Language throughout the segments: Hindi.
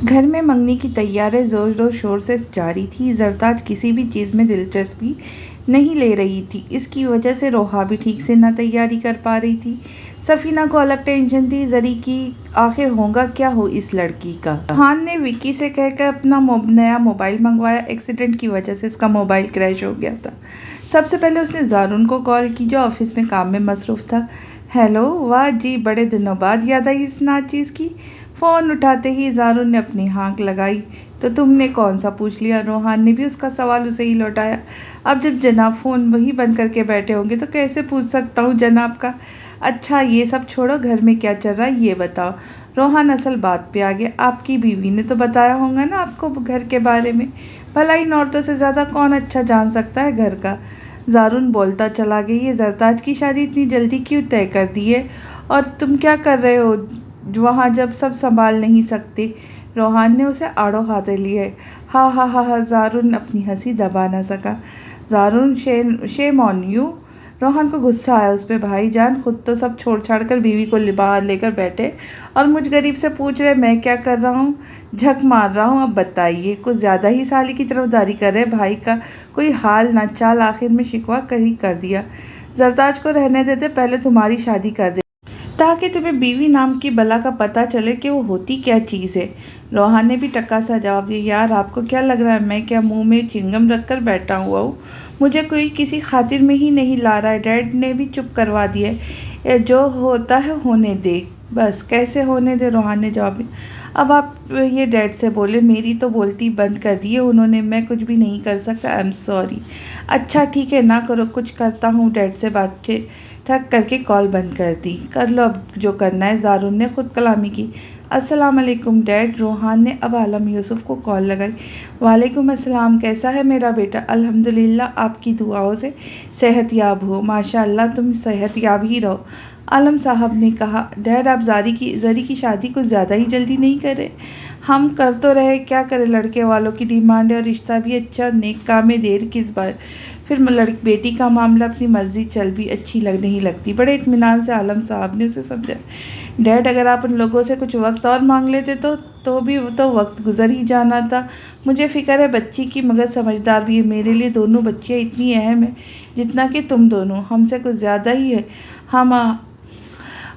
घर में मंगनी की तैयारियां जोर शोर से जारी थी। जरताज किसी भी चीज़ में दिलचस्पी नहीं ले रही थी। इसकी वजह से रोहा भी ठीक से न तैयारी कर पा रही थी। सफीना को अलग टेंशन थी जरी की आखिर होगा क्या हो इस लड़की का। हान ने विकी से कहकर अपना नया मोबाइल मंगवाया। एक्सीडेंट की वजह से इसका मोबाइल क्रैश हो गया था। सबसे पहले उसने जारून को कॉल की जो ऑफिस में काम में मसरूफ़ था। हेलो, वाह जी, बड़े दिनों बाद याद आई इस नाचीज़ की। फ़ोन उठाते ही जारून ने अपनी हाँक लगाई। तो तुमने कौन सा पूछ लिया। रोहान ने भी उसका सवाल उसे ही लौटाया। अब जब जनाब फ़ोन वही बंद करके बैठे होंगे तो कैसे पूछ सकता हूँ जनाब का। अच्छा, ये सब छोड़ो, घर में क्या चल रहा है ये बताओ। रोहान असल बात पे आ गया। आपकी बीवी ने तो बताया होगा ना आपको घर के बारे में। भला इन औरतों से ज़्यादा कौन अच्छा जान सकता है घर का। जारून बोलता चला गया। ये जरताज की शादी इतनी जल्दी क्यों तय कर दी है और तुम क्या कर रहे हो वहाँ जब सब संभाल नहीं सकते। रोहान ने उसे आड़ो हाथे लिए। हा हा हा हा। जारून अपनी हंसी दबा न सका। जारून, शेम ऑन यू। रोहन को गुस्सा आया उस पर। भाईजान, खुद तो सब छोड़ छाड़ कर बीवी को बाहर लेकर बैठे और मुझ गरीब से पूछ रहे मैं क्या कर रहा हूँ। झक मार रहा हूँ। अब बताइए, कुछ ज़्यादा ही साली की तरफदारी कर रहे। भाई का कोई हाल ना चाल, आखिर में शिकवा कर दिया। जरताज को रहने देते, पहले तुम्हारी शादी कर दे ताकि तुम्हें बीवी नाम की बला का पता चले कि वो होती क्या चीज़ है। रोहान ने भी टक्का सा जवाब दिया। यार, आपको क्या लग रहा है मैं क्या मुंह में चिंगम रखकर बैठा हुआ हूँ। मुझे कोई किसी खातिर में ही नहीं ला रहा है। डैड ने भी चुप करवा दिया है। जो होता है होने दे। बस कैसे होने दे, रोहान ने जवाब दिया। अब आप ये डैड से बोले, मेरी तो बोलती बंद कर दी है उन्होंने। मैं कुछ भी नहीं कर सकता। I am sorry. अच्छा ठीक है, ना करो, कुछ करता हूँ। डैड से बात ठक करके कॉल बंद कर दी। कर लो अब जो करना है। जारून ने खुद कलामी की। अस्सलाम वालेकुम डैड। रोहान ने अब आलम यूसुफ को कॉल लगाई। वालेकुम अस्सलाम। कैसा है मेरा बेटा। अल्हम्दुलिल्लाह, आपकी दुआओं से सेहतयाब हो। माशाअल्लाह, तुम सेहतयाब ही रहो, आलम साहब ने कहा। डैड, आप जरी की शादी कुछ ज़्यादा ही जल्दी नहीं करे। हम कर तो रहे, क्या करें, लड़के वालों की डिमांड है और रिश्ता भी अच्छा। नेक काम में देर किस बार। फिर बेटी का मामला, अपनी मर्जी चल भी अच्छी नहीं लगती। बड़े इत्मीनान से आलम साहब ने उसे समझा। डैड, अगर आप उन लोगों से कुछ वक्त और मांग लेते तो भी तो वक्त गुजर ही जाना था। मुझे फ़िक्र है बच्ची की, मगर समझदार भी है। मेरे लिए दोनों बच्चियाँ इतनी अहम है जितना कि तुम दोनों, हमसे कुछ ज़्यादा ही है। हम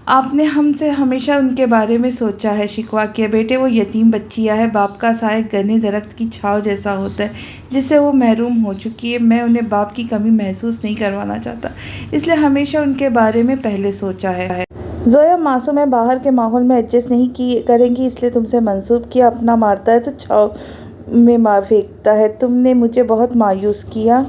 आपने हमसे हमेशा उनके बारे में सोचा है, शिकवा किया। बेटे, वो यतीम बच्चियाँ है। बाप का साया घने दरख्त की छाँव जैसा होता है जिससे वो महरूम हो चुकी है। मैं उन्हें बाप की कमी महसूस नहीं करवाना चाहता, इसलिए हमेशा उनके बारे में पहले सोचा है। जोया मासूम है, बाहर के माहौल में एडजस्ट नहीं करेंगी, इसलिए तुमसे मंसूब किया। अपना मारता है तो छाँव में मार फेंकता है। तुमने मुझे बहुत मायूस किया।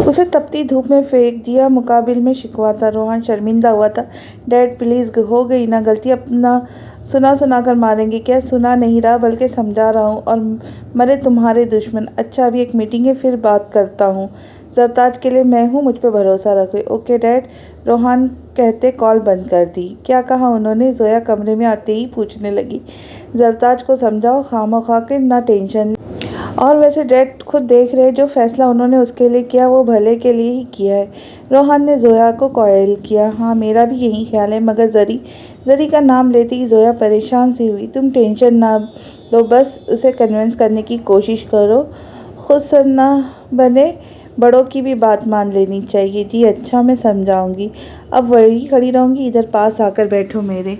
उसे तपती धूप में फेंक दिया। मुकाबिल में शिकवा था। रोहन शर्मिंदा हुआ था। डैड प्लीज़, हो गई ना गलती। अपना सुना कर मारेंगे क्या। सुना नहीं रहा बल्कि समझा रहा हूँ। और मरे तुम्हारे दुश्मन। अच्छा, अभी एक मीटिंग है, फिर बात करता हूँ। जरताज के लिए मैं हूँ, मुझ पर भरोसा रखो। Okay dad. रोहान कहते कॉल बंद कर दी। क्या कहा उन्होंने। जोया कमरे में आते ही पूछने लगी। जरताज को समझाओ, खामोखा के ना टेंशन। और वैसे डैड खुद देख रहे, जो फैसला उन्होंने उसके लिए किया वो भले के लिए ही किया है। रोहन ने जोया को कॉयल किया। हाँ, मेरा भी यही ख्याल है, मगर जरी का नाम लेते ही जोया परेशान सी हुई। तुम टेंशन ना लो, बस उसे कन्विंस करने की कोशिश करो। खुद सर ना बने, बड़ों की भी बात मान लेनी चाहिए। जी अच्छा, मैं समझाऊंगी। अब वही खड़ी रहूँगी, इधर पास आकर बैठो मेरे।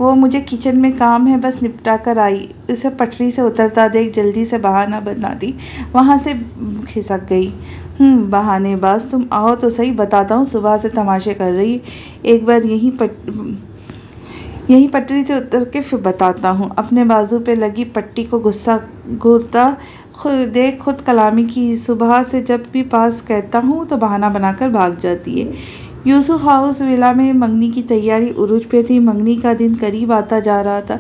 वो मुझे किचन में काम है, बस निपटा कर आई। उसे पटरी से उतरता देख जल्दी से बहाना बना दी, वहाँ से खिसक गई। बहानेबाज, तुम आओ तो सही, बताता हूँ। सुबह से तमाशे कर रही, एक बार यहीं पटरी से उतर के फिर बताता हूँ। अपने बाजू पे लगी पट्टी को गुस्सा घूरता खुद कलामी की। सुबह से जब भी पास कहता हूँ तो बहाना बनाकर भाग जाती है। यूसुफ हाउस विला में मंगनी की तैयारी उरूज पे थी। मंगनी का दिन करीब आता जा रहा था।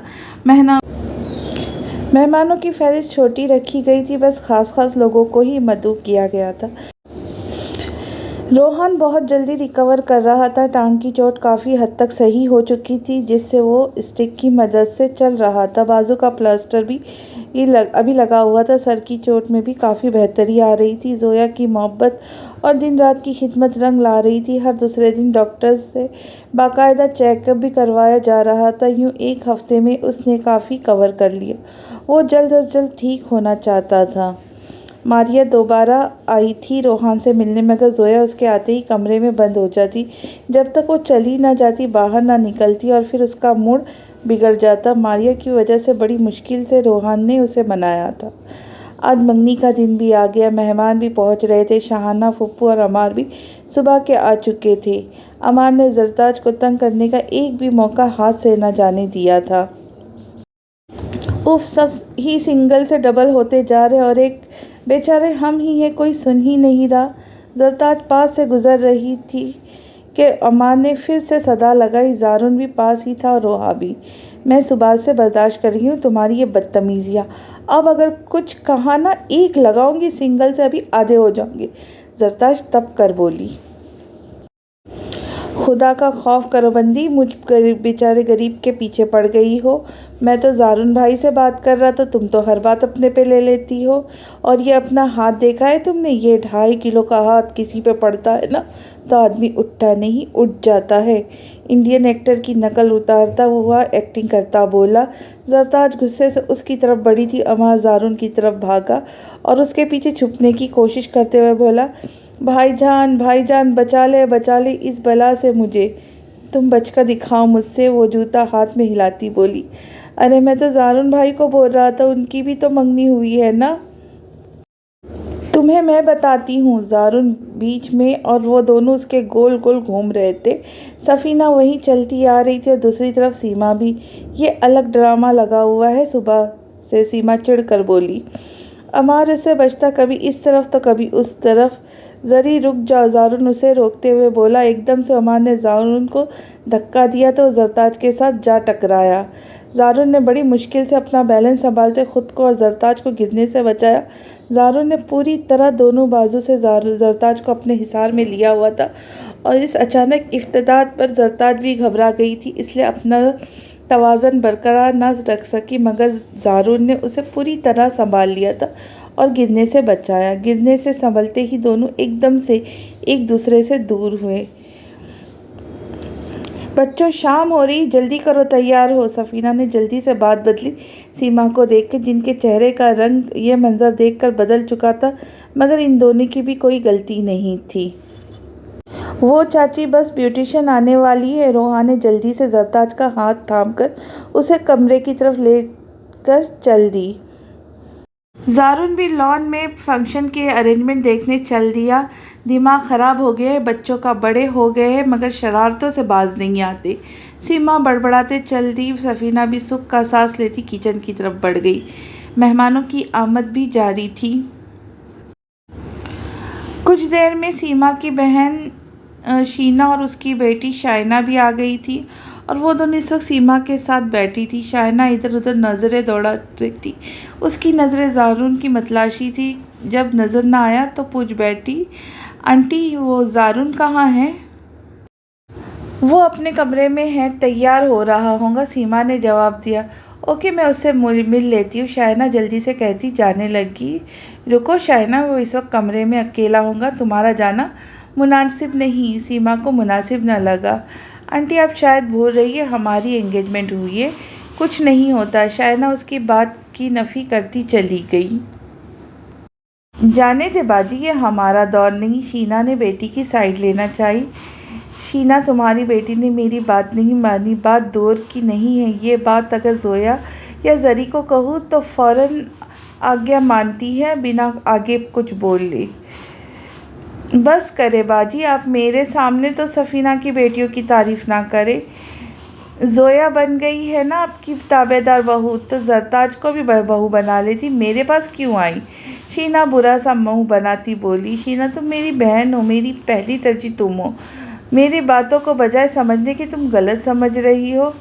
मेहमानों की फहरिस्त छोटी रखी गई थी, बस खास लोगों को ही मदऊ किया गया था। रोहन बहुत जल्दी रिकवर कर रहा था। टांग की चोट काफ़ी हद तक सही हो चुकी थी, जिससे वो स्टिक की मदद से चल रहा था। बाजू का प्लास्टर भी अभी लगा हुआ था। सर की चोट में भी काफ़ी बेहतरी आ रही थी। जोया की मोहब्बत और दिन रात की खिदमत रंग ला रही थी। हर दूसरे दिन डॉक्टर से बाकायदा चेकअप भी करवाया जा रहा था। यूँ एक हफ्ते में उसने काफ़ी कवर कर लिया। वो जल्द अज जल्द ठीक होना चाहता था। मारिया दोबारा आई थी रोहान से मिलने, मगर जोया उसके आते ही कमरे में बंद हो जाती। जब तक वो चली ना जाती, बाहर ना निकलती, और फिर उसका मूड बिगड़ जाता। मारिया की वजह से बड़ी मुश्किल से रोहान ने उसे मनाया था। आज मंगनी का दिन भी आ गया। मेहमान भी पहुंच रहे थे। शाहाना, फुप्पू और अमार भी सुबह के आ चुके थे। अमार ने जरताज को तंग करने का एक भी मौका हाथ से न जाने दिया था। उफ, सब ही सिंगल से डबल होते जा रहे, और एक बेचारे हम ही हैं, कोई सुन ही नहीं रहा। जरताज पास से गुजर रही थी कि अमार ने फिर से सदा लगाई। जारुन भी पास ही था और रोहा भी। मैं सुबह से बर्दाश्त कर रही हूँ तुम्हारी ये बदतमीजियाँ। अब अगर कुछ कहा ना, एक लगाऊंगी, सिंगल से अभी आधे हो जाऊंगे। जरताज तब कर बोली। खुदा का खौफ करो बंदी, मुझ बेचारे गरीब के पीछे पड़ गई हो। मैं तो जारुन भाई से बात कर रहा था, तुम तो हर बात अपने पे ले लेती हो। और ये अपना हाथ देखा है तुमने? ये 2.5 किलो का हाथ किसी पे पड़ता है ना, तो आदमी उठता नहीं, उठ जाता है। इंडियन एक्टर की नकल उतारता हुआ एक्टिंग करता बोला। जरताज गुस्से से उसकी तरफ बढ़ी थी। अमार जारुन की तरफ भागा और उसके पीछे छुपने की कोशिश करते हुए बोला, भाईजान बचा ले इस बला से मुझे। तुम बचकर दिखाओ मुझसे। वो जूता हाथ में हिलाती बोली। अरे मैं तो जारुन भाई को बोल रहा था, उनकी भी तो मंगनी हुई है ना। तुम्हें मैं बताती हूँ। जारुन बीच में और वो दोनों उसके गोल गोल घूम रहे थे। सफ़ीना वहीं चलती आ रही थी और दूसरी तरफ सीमा भी। ये अलग ड्रामा लगा हुआ है सुबह से, सीमा चिढ़ कर बोली। अमार उससे बचता कभी इस तरफ तो कभी उस तरफ। जरी रुक जाओ, जारुन उसे रोकते हुए बोला। एकदम से अमार ने जारुन को धक्का दिया तो जरताज के साथ जा टकराया। जारुन ने बड़ी मुश्किल से अपना बैलेंस संभालते खुद को और जरताज को गिरने से बचाया। जारुन ने पूरी तरह दोनों बाजू से जरताज को अपने हिसार में लिया हुआ था, और इस अचानक इफ्तिताह पर जरताज भी घबरा गई थी, इसलिए अपना तवाज़न बरकरार न रख सकी। मगर जारुन ने उसे पूरी तरह संभाल लिया था और गिरने से बचाया। गिरने से संभलते ही दोनों एकदम से एक दूसरे से दूर हुए। बच्चों, शाम हो रही, जल्दी करो, तैयार हो। सफ़ीना ने जल्दी से बात बदली। सीमा को देख के, जिनके चेहरे का रंग ये मंजर देखकर बदल चुका था, मगर इन दोनों की भी कोई गलती नहीं थी। वो चाची, बस ब्यूटिशियन आने वाली है। रोहा ने जल्दी से जरताज का हाथ थामकर उसे कमरे की तरफ लेकर चल दी। जारुन भी लॉन में फंक्शन के अरेंजमेंट देखने चल दिया। दिमाग ख़राब हो गया है बच्चों का, बड़े हो गए हैं मगर शरारतों से बाज नहीं आते। सीमा बड़बड़ाते चल दी। सफ़ीना भी सुख का सांस लेती किचन की तरफ बढ़ गई। मेहमानों की आमद भी जारी थी। कुछ देर में सीमा की बहन शीना और उसकी बेटी शाइना भी आ गई थी, और वो दोनों इस वक्त सीमा के साथ बैठी थी। शाइना इधर उधर नज़रें दौड़ा रही थी। उसकी नज़रें जारुन की मतलाशी थी। जब नज़र ना आया तो पूछ बैठी, आंटी वो जारुन कहाँ है? वो अपने कमरे में है, तैयार हो रहा होगा, सीमा ने जवाब दिया। ओके, मैं उससे मिल लेती हूँ, शाइना जल्दी से कहती जाने लगी। रुको शाइना, वो इस वक्त कमरे में अकेला होगा, तुम्हारा जाना मुनासिब नहीं। सीमा को मुनासिब न लगा। आंटी आप शायद भूल रही है, हमारी एंगेजमेंट हुई है, कुछ नहीं होता। शाइना उसकी बात की नफ़ी करती चली गई। जाने दे बाजी, ये हमारा दौर नहीं। शीना ने बेटी की साइड लेना चाहिए। शीना, तुम्हारी बेटी ने मेरी बात नहीं मानी। बात दौर की नहीं है। ये बात अगर जोया या जरी को कहूँ तो फ़ौरन आज्ञा मानती है, बिना आगे कुछ बोल ले। बस करे बाजी, आप मेरे सामने तो सफ़ीना की बेटियों की तारीफ़ ना करें। जोया बन गई है ना आपकी ताबेदार बहू, तो जरताज को भी बहू बना लेती। मेरे पास क्यों आई? शीना बुरा सा मुँह बनाती बोली। शीना, तुम मेरी बहन हो, मेरी पहली तरजीह तुम हो। मेरी बातों को बजाय समझने की तुम गलत समझ रही हो।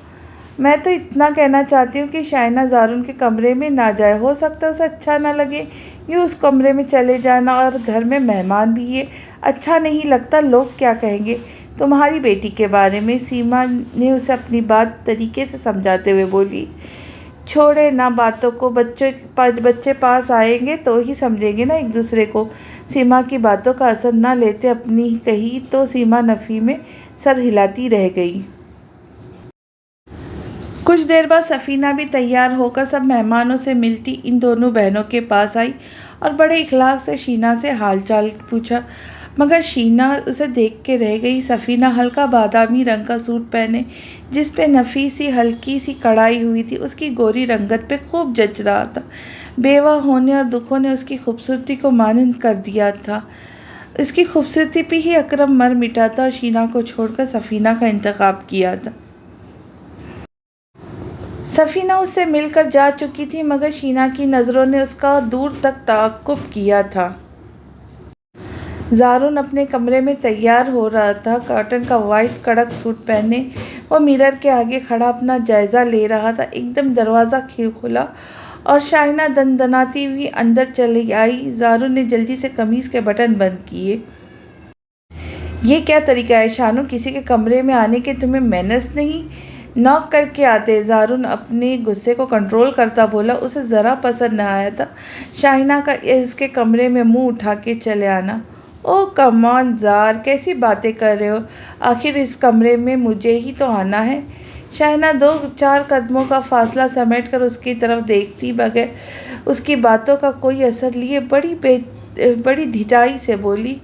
मैं तो इतना कहना चाहती हूँ कि शाइना ज़ारून के कमरे में ना जाए। हो सकता है उसे अच्छा ना लगे, यूँ उस कमरे में चले जाना, और घर में मेहमान भी है। अच्छा नहीं लगता, लोग क्या कहेंगे तुम्हारी बेटी के बारे में। सीमा ने उसे अपनी बात तरीके से समझाते हुए बोली। छोड़े ना बातों को, बच्चे पास आएंगे तो ही समझेंगे ना एक दूसरे को। सीमा की बातों का असर ना लेते अपनी कही तो सीमा नफ़ी में सर हिलाती रह गई। कुछ देर बाद सफ़ीना भी तैयार होकर सब मेहमानों से मिलती इन दोनों बहनों के पास आई और बड़े इखलाक से शीना से हालचाल पूछा, मगर शीना उसे देख के रह गई। सफ़ीना हल्का बादामी रंग का सूट पहने, जिस पे नफीसी हल्की सी कढ़ाई हुई थी, उसकी गोरी रंगत पे खूब जच रहा था। बेवा होने और दुखों ने उसकी खूबसूरती को मानंद कर दिया था। इसकी खूबसूरती पे ही अकरम मर मिटा था और शीना को छोड़कर सफ़ीना का इंतखाब किया था। सफ़ीना उससे मिलकर जा चुकी थी, मगर शीना की नज़रों ने उसका दूर तक ताक़ुब किया था। ज़ारून अपने कमरे में तैयार हो रहा था। कॉटन का वाइट कड़क सूट पहने वो मिरर के आगे खड़ा अपना जायज़ा ले रहा था। एकदम दरवाज़ा खुला और शाइना दनदनाती हुई अंदर चली आई। ज़ारून ने जल्दी से कमीज़ के बटन बंद किए। ये क्या तरीका है शानू, किसी के कमरे में आने के तुम्हें मैनर्स नहीं? नॉक करके आते। ज़ारून अपने गुस्से को कंट्रोल करता बोला। उसे ज़रा पसंद न आया था शाइना का इसके कमरे में मुंह उठा के चले आना। ओह कम ऑन ज़ार, कैसी बातें कर रहे हो? आखिर इस कमरे में मुझे ही तो आना है। शाइना 2-4 कदमों का फासला समेट कर उसकी तरफ देखती बगैर उसकी बातों का कोई असर लिए बड़ी ढिठाई से बोली,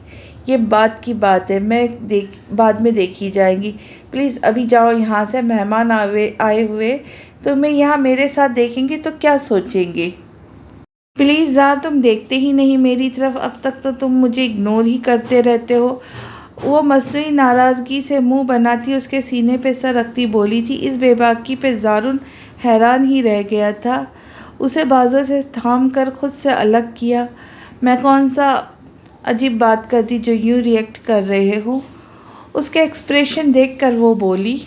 ये बात की बात है, बाद में देखी जाएगी। प्लीज़ अभी जाओ यहाँ से। मेहमान आए हुए तुम्हें यहाँ मेरे साथ देखेंगे तो क्या सोचेंगे? प्लीज़ ज़ा, तुम देखते ही नहीं मेरी तरफ। अब तक तो तुम मुझे इग्नोर ही करते रहते हो। वो मसनूई नाराज़गी से मुंह बनाती उसके सीने पे सर रखती बोली थी। इस बेबाकी पे ज़ारून हैरान ही रह गया था। उसे बाजू से थाम कर खुद से अलग किया। मैं कौन सा अजीब बात कर दी जो यूँ रिएक्ट कर रहे हो? उसके एक्सप्रेशन देखकर वो बोली,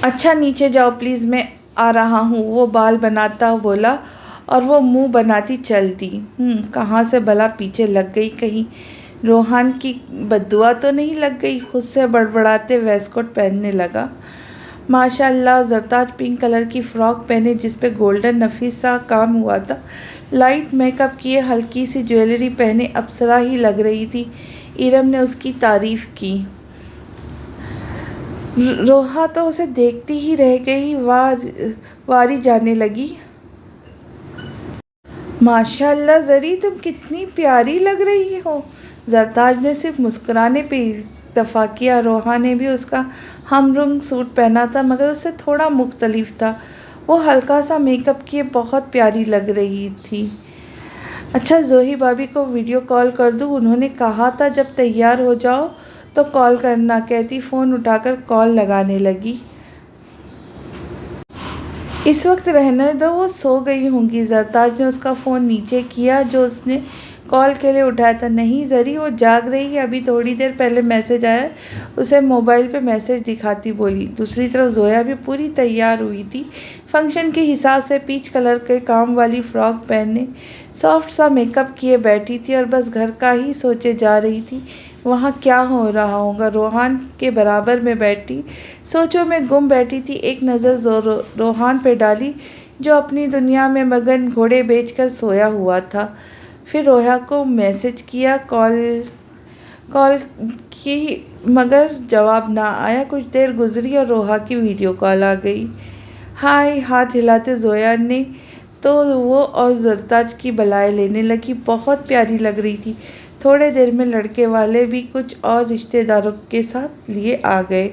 अच्छा नीचे जाओ प्लीज़, मैं आ रहा हूँ। वो बाल बनाता बोला और वो मुंह बनाती चलती। कहाँ से भला पीछे लग गई कहीं? रोहान की बद्दुआ तो नहीं लग गई? खुद से बड़बड़ाते वेस्टकोट पहनने लगा। माशाल्लाह, जरताज पिंक कलर की फ़्रॉक पहने जिस पे गोल्डन नफीस सा काम हुआ था। लाइट मेकअप किए, हल्की सी ज्वेलरी पहने अप्सरा ही लग रही थी। इरम ने उसकी तारीफ़ की। रोहा तो उसे देखती ही रह गई। वारी जाने लगी, माशाल्लाह ज़री, तुम कितनी प्यारी लग रही हो। जरताज ने सिर्फ मुस्कुराने पे इत्तफा किया। रोहा ने भी उसका हमरंग सूट पहना था, मगर उससे थोड़ा मुख्तलिफ था। वो हल्का सा मेकअप किए बहुत प्यारी लग रही थी। अच्छा जोही भाभी को वीडियो कॉल कर दूँ? उन्होंने कहा था जब तैयार हो जाओ तो कॉल करना, कहती फ़ोन उठाकर कॉल लगाने लगी। इस वक्त रहने दो, वो सो गई होंगी। जरताज ने उसका फ़ोन नीचे किया जो उसने कॉल के लिए उठाया था। नहीं ज़री, वो जाग रही है, अभी थोड़ी देर पहले मैसेज आया। उसे मोबाइल पे मैसेज दिखाती बोली। दूसरी तरफ जोया भी पूरी तैयार हुई थी। फंक्शन के हिसाब से पीच कलर के काम वाली फ़्रॉक पहने सॉफ्ट सा मेकअप किए बैठी थी और बस घर का ही सोचे जा रही थी। वहाँ क्या हो रहा होगा? रोहान के बराबर में बैठी सोचों में गुम बैठी थी। एक नज़र रोहान पे डाली जो अपनी दुनिया में मगन घोड़े बेचकर सोया हुआ था। फिर रोहा को मैसेज किया, कॉल की, मगर जवाब ना आया। कुछ देर गुजरी और रोहा की वीडियो कॉल आ गई। हाय हाथ हिलाते जोया ने तो वो और जरताज की बलाएं लेने लगी। बहुत प्यारी लग रही थी। थोड़े देर में लड़के वाले भी कुछ और रिश्तेदारों के साथ लिए आ गए।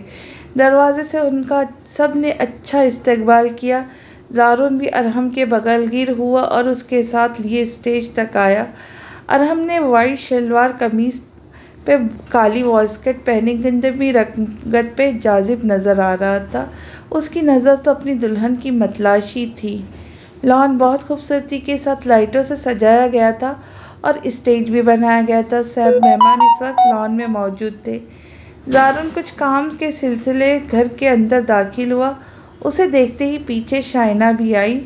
दरवाजे से उनका सब ने अच्छा इस्तकबाल किया। ज़ारून भी अरहम के बगलगिर हुआ और उसके साथ लिए स्टेज तक आया। अरहम ने वाइट शलवार कमीज़ पे काली वॉस्कट पहने गंदमी रंगत पे जाजिब नज़र आ रहा था। उसकी नज़र तो अपनी दुल्हन की मतलाशी थी। लॉन बहुत खूबसूरती के साथ लाइटों से सजाया गया था और स्टेज भी बनाया गया था। सब मेहमान इस वक्त लॉन में मौजूद थे। ज़ारुन कुछ काम के सिलसिले घर के अंदर दाखिल हुआ। उसे देखते ही पीछे शाइना भी आई।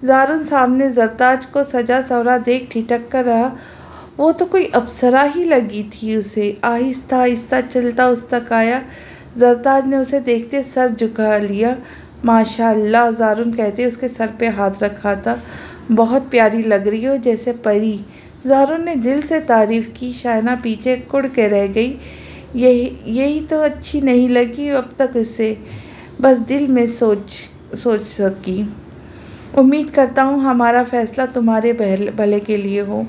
ज़ारुन सामने ज़रताज को सजा सवरा देख ठिठक कर रहा। वो तो कोई अप्सरा ही लगी थी उसे। आहिस्ता आहिस्ता चलता उस तक आया। ज़रताज ने उसे देखते सर झुका लिया। माशाअल्लाह, ज़ारुन कहते उसके सर पे हाथ रखा था। बहुत प्यारी लग रही हो, जैसे परी। ज़ारुन ने दिल से तारीफ़ की। शाइना पीछे कुड़ के रह गई। यही तो अच्छी नहीं लगी अब तक उसे, बस दिल में सोच सकी। उम्मीद करता हूँ हमारा फ़ैसला तुम्हारे भले के लिए हो।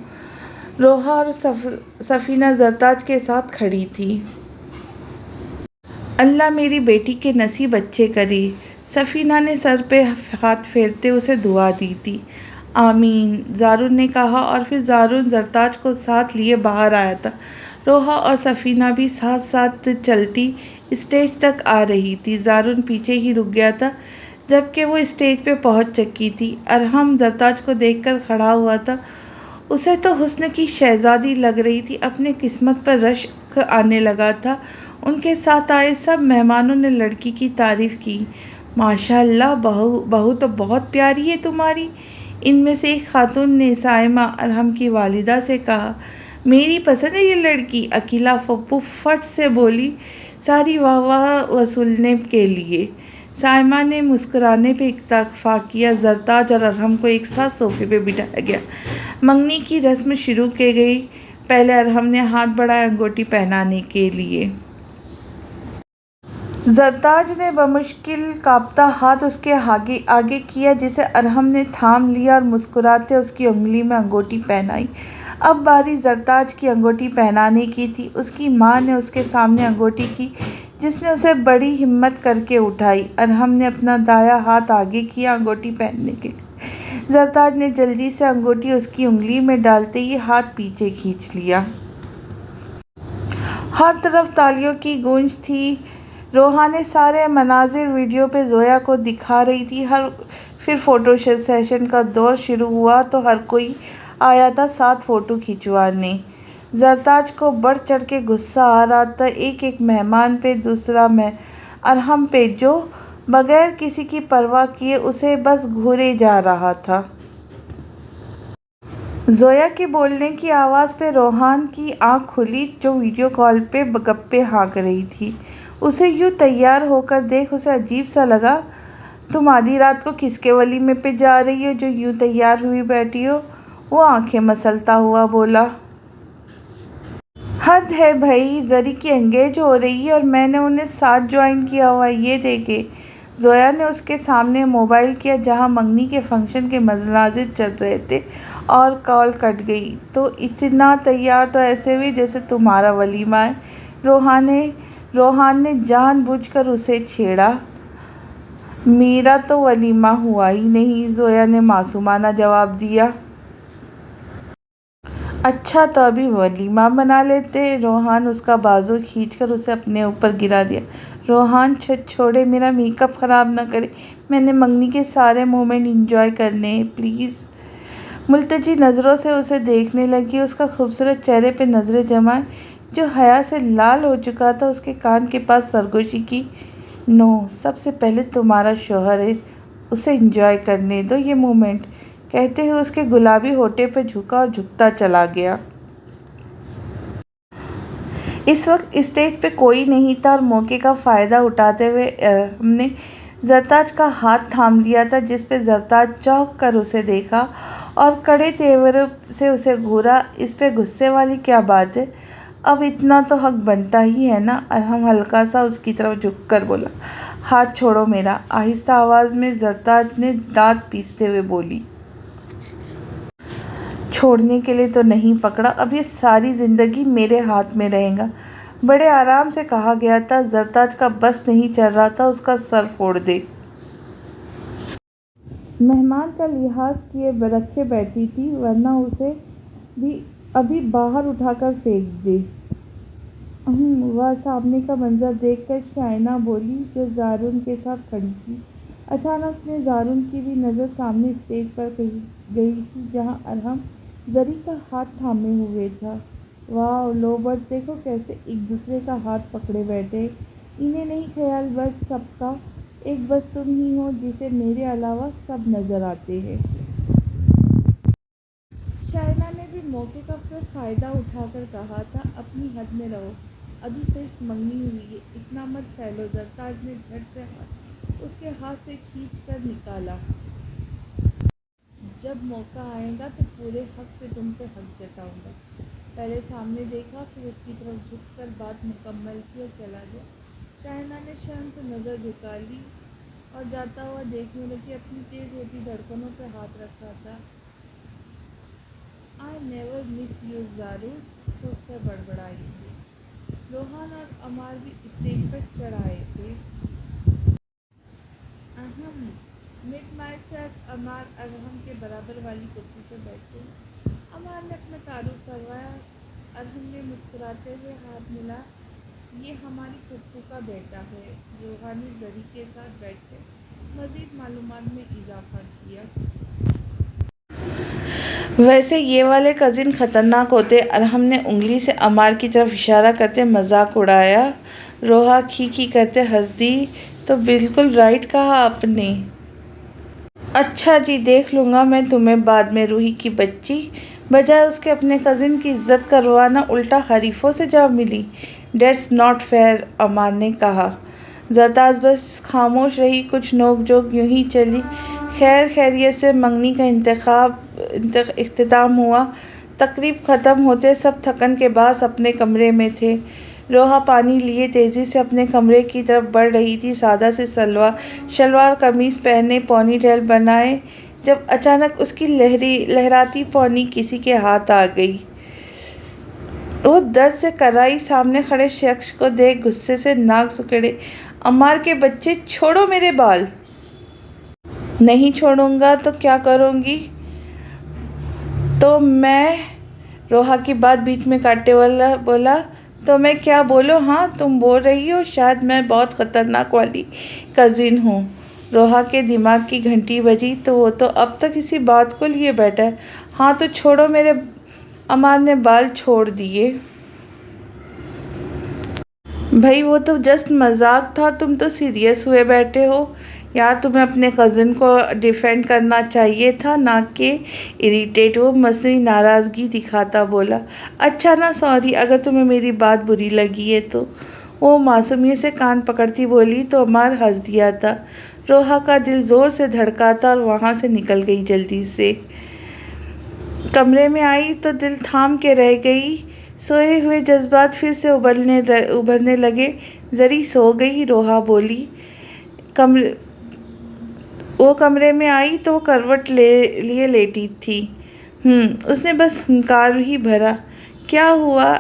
रोहा और सफ़ीना ज़रताज के साथ खड़ी थी। अल्लाह मेरी बेटी के नसीब अच्छे करे। सफ़ीना ने सर पे हाथ फेरते उसे दुआ दी थी। आमीन, ज़ारुन ने कहा और फिर ज़ारुन ज़रताज को साथ लिए बाहर आया था। रोहा और सफ़ीना भी साथ साथ चलती स्टेज तक आ रही थी। ज़ारुन पीछे ही रुक गया था जबकि वो स्टेज पे पहुंच चुकी थी। अरहम ज़रताज को देखकर खड़ा हुआ था। उसे तो हुस्न की शहज़ादी लग रही थी। अपने किस्मत पर रश्क आने लगा था। उनके साथ आए सब मेहमानों ने लड़की की तारीफ़ की। माशाअल्लाह, बहू तो बहुत प्यारी है तुम्हारी। इनमें से एक खातून ने साइमा अरहम की वालिदा से कहा। मेरी पसंद है ये लड़की, अकीला पप्पू फट से बोली, सारी वाह वसूलने के लिए। साइमा ने मुस्कुराने पे इत्तेफाक किया। ज़रताज और अरहम को एक साथ सोफे पे बिठाया गया। मंगनी की रस्म शुरू की गई। पहले अरहम ने हाथ बढ़ाया अंगूठी पहनाने के लिए। ज़रताज ने बमुश्किल कांपता हाथ उसके आगे आगे किया, जिसे अरहम ने थाम लिया और मुस्कुराते उसकी उंगली में अंगूठी पहनाई। अब बारी ज़रताज की अंगूठी पहनाने की थी। उसकी माँ ने उसके सामने अंगूठी की, जिसने उसे बड़ी हिम्मत करके उठाई। अरहम ने अपना दाया हाथ आगे किया अंगूठी पहनने के लिए। ज़रताज ने जल्दी से अंगूठी उसकी उंगली में डालते ही हाथ पीछे खींच लिया। हर तरफ तालियों की गूंज थी। रोहा ने सारे मनाजिर वीडियो पे ज़ोया को दिखा रही थी। फिर फ़ोटो सेशन का दौर शुरू हुआ तो हर कोई आया था साथ फ़ोटो खिंचवाने। ज़रताज को बढ़ चढ़ के गुस्सा आ रहा था, एक एक मेहमान पे, दूसरा अरहम पे, जो बगैर किसी की परवाह किए उसे बस घूरे जा रहा था। ज़ोया के बोलने की आवाज़ पे रोहान की आंख खुली, जो वीडियो कॉल पे गप्पे हाँक रही थी। उसे यूँ तैयार होकर देख उसे अजीब सा लगा। तुम आधी रात को किसके वलीमे पे जा रही हो जो यूँ तैयार हुई बैठी हो? वो आंखें मसलता हुआ बोला। हद है भाई, जरी की एंगेज हो रही है और मैंने उन्हें साथ ज्वाइन किया हुआ है, ये देखे। ज़ोया ने उसके सामने मोबाइल किया जहां मंगनी के फंक्शन के मनाजिर चल रहे थे, और कॉल कट गई। तो इतना तैयार तो ऐसे हुई जैसे तुम्हारा वलीमा है। रोहान ने जानबूझकर उसे छेड़ा। मेरा तो वलीमा हुआ ही नहीं, ज़ोया ने मासूमाना जवाब दिया। अच्छा, तो अभी वलीमा बना लेते। रोहान उसका बाजू खींचकर उसे अपने ऊपर गिरा दिया। रोहान, छोड़े, मेरा मेकअप ख़राब ना करे। मैंने मंगनी के सारे मोमेंट एंजॉय करने हैं, प्लीज़। मुल्तजी नज़रों से उसे देखने लगी। उसका खूबसूरत चेहरे पे नज़रें जमाए, जो हया से लाल हो चुका था। उसके कान के पास सरगोशी की। नो, सबसे पहले तुम्हारा शौहर है, उसे एंजॉय करने दो ये मोमेंट, कहते हुए उसके गुलाबी होठे पर झुका और झुकता चला गया। इस वक्त स्टेज पे कोई नहीं था और मौके का फ़ायदा उठाते हुए हमने ज़रताज का हाथ थाम लिया था, जिस पे ज़रताज चौंक कर उसे देखा और कड़े तेवर से उसे घूरा। इस पे गुस्से वाली क्या बात है? अब इतना तो हक बनता ही है ना। अरहम हल्का सा उसकी तरफ झुककर बोला। हाथ छोड़ो मेरा, आहिस्ता आवाज़ में ज़रताज ने दांत पीसते हुए बोली। छोड़ने के लिए तो नहीं पकड़ा, अब ये सारी ज़िंदगी मेरे हाथ में रहेगा। बड़े आराम से कहा गया था। ज़रताज का बस नहीं चल रहा था उसका सर फोड़ दे। मेहमान का लिहाज किए रखे बैठी थी, वरना उसे भी अभी बाहर उठाकर फेंक दे। वह सामने का मंजर देखकर शाइना बोली, जो ज़ारुन के साथ खड़ी थी। अचानक से ज़ारुन की भी नज़र सामने स्टेज पर गई थी, जहां अरहम जरी का हाथ थामे हुए था। वाह, लो बर्ड्स देखो कैसे एक दूसरे का हाथ पकड़े बैठे। इन्हें नहीं ख्याल बस सबका, एक बस तुम ही हो जिसे मेरे अलावा सब नजर आते हैं। शायना ने भी मौके का फिर फ़ायदा उठाकर कहा था, अपनी हद में रहो, अभी सिर्फ मंगनी हुई है, इतना मत फैलो। जरताज ने झट से हाथ उसके हाथ से खींच कर निकाला। जब मौका आएगा तो पूरे हक से तुम पे हक जताऊंगा। पहले सामने देखा, फिर उसकी तरफ झुककर बात मुकम्मल की और चला गया। शायना ने शर्म से नज़र झुका ली और जाता हुआ देखने लगी। अपनी तेज़ होती धड़कनों पर हाथ रखा था। आई नेवर मिस यू ज़ारू, तो उससे बड़बड़ाई थी। रोहान और अमार भी स्टेज पर चढ़ आए थे। अहम मिट माई सेल्फ, अमार अरहम के बराबर वाली कुर्सी पर बैठे। अमार ने अपना तारुफ करवाया। अरहम ने मुस्कुराते हुए हाथ मिला। ये हमारी फुफ्फू का बेटा है। रोहानी जरी के साथ बैठकर मज़ीद मालूमात में इजाफा किया। वैसे ये वाले कज़िन ख़तरनाक होते। अरहम ने उंगली से अमार की तरफ इशारा करते मजाक उड़ाया। रोहा खी करते हंस दी। तो बिल्कुल राइट कहा आपने। अच्छा जी, देख लूँगा मैं तुम्हें बाद में। रूही की बच्ची, बजाय उसके अपने कज़िन की इज्जत करवाना उल्टा हरीफों से जा मिली। डेट्स नॉट फेयर, अमार ने कहा। ज़रताज़ बस खामोश रही। कुछ नोक-झोंक यूं ही चली। खैर खैरियत से मंगनी का इख्तिताम हुआ। तकरीब ख़त्म होते सब थकन के बाद अपने कमरे में थे। रोहा पानी लिए तेज़ी से अपने कमरे की तरफ बढ़ रही थी। सादा से शलवार कमीज़ पहने, पोनीटेल बनाए, जब अचानक उसकी लहराती पोनी किसी के हाथ आ गई। वो दर्द से कराई। सामने खड़े शख्स को देख गुस्से से नाक सिकुड़े। अमार के बच्चे, छोड़ो मेरे बाल। नहीं छोड़ूंगा तो क्या करूंगी? तो मैं, रोहा की बात बीच में काटते वाला बोला, तो मैं क्या बोलूं? हाँ, तुम बोल रही हो शायद मैं बहुत ख़तरनाक वाली कज़िन हूँ। रोहा के दिमाग की घंटी बजी। तो वो तो अब तक इसी बात को लिए बैठा है। हाँ तो छोड़ो मेरे। अमार ने बाल छोड़ दिए। भाई वो तो जस्ट मजाक था, तुम तो सीरियस हुए बैठे हो। यार तुम्हें अपने कज़न को डिफेंड करना चाहिए था, ना कि इरिटेट। वो मसनूई नाराज़गी दिखाता बोला। अच्छा ना, सॉरी अगर तुम्हें मेरी बात बुरी लगी है तो। वो मासूमियत से कान पकड़ती बोली। तो अमार हंस दिया था। रोहा का दिल ज़ोर से धड़का था और वहाँ से निकल गई जल्दी से। कमरे में आई तो दिल थाम के रह गई। सोए हुए जज्बात फिर से उभरने लगे। जरी सो गई, रोहा बोली। कमरे वो कमरे में आई तो वो करवट लिए लेटी थी। उसने बस हुंकार ही भरा। क्या हुआ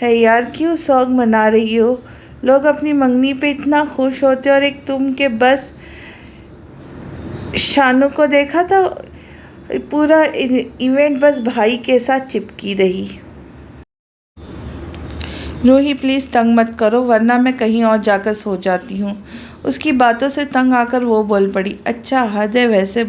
है यार, क्यों शौक मना रही हो? लोग अपनी मंगनी पे इतना खुश होते और एक तुम के बस। शानू को देखा था, पूरा इवेंट बस भाई के साथ चिपकी रही। रूही प्लीज़ तंग मत करो, वरना मैं कहीं और जाकर सो जाती हूँ। उसकी बातों से तंग आकर वो बोल पड़ी। अच्छा हद है, वैसे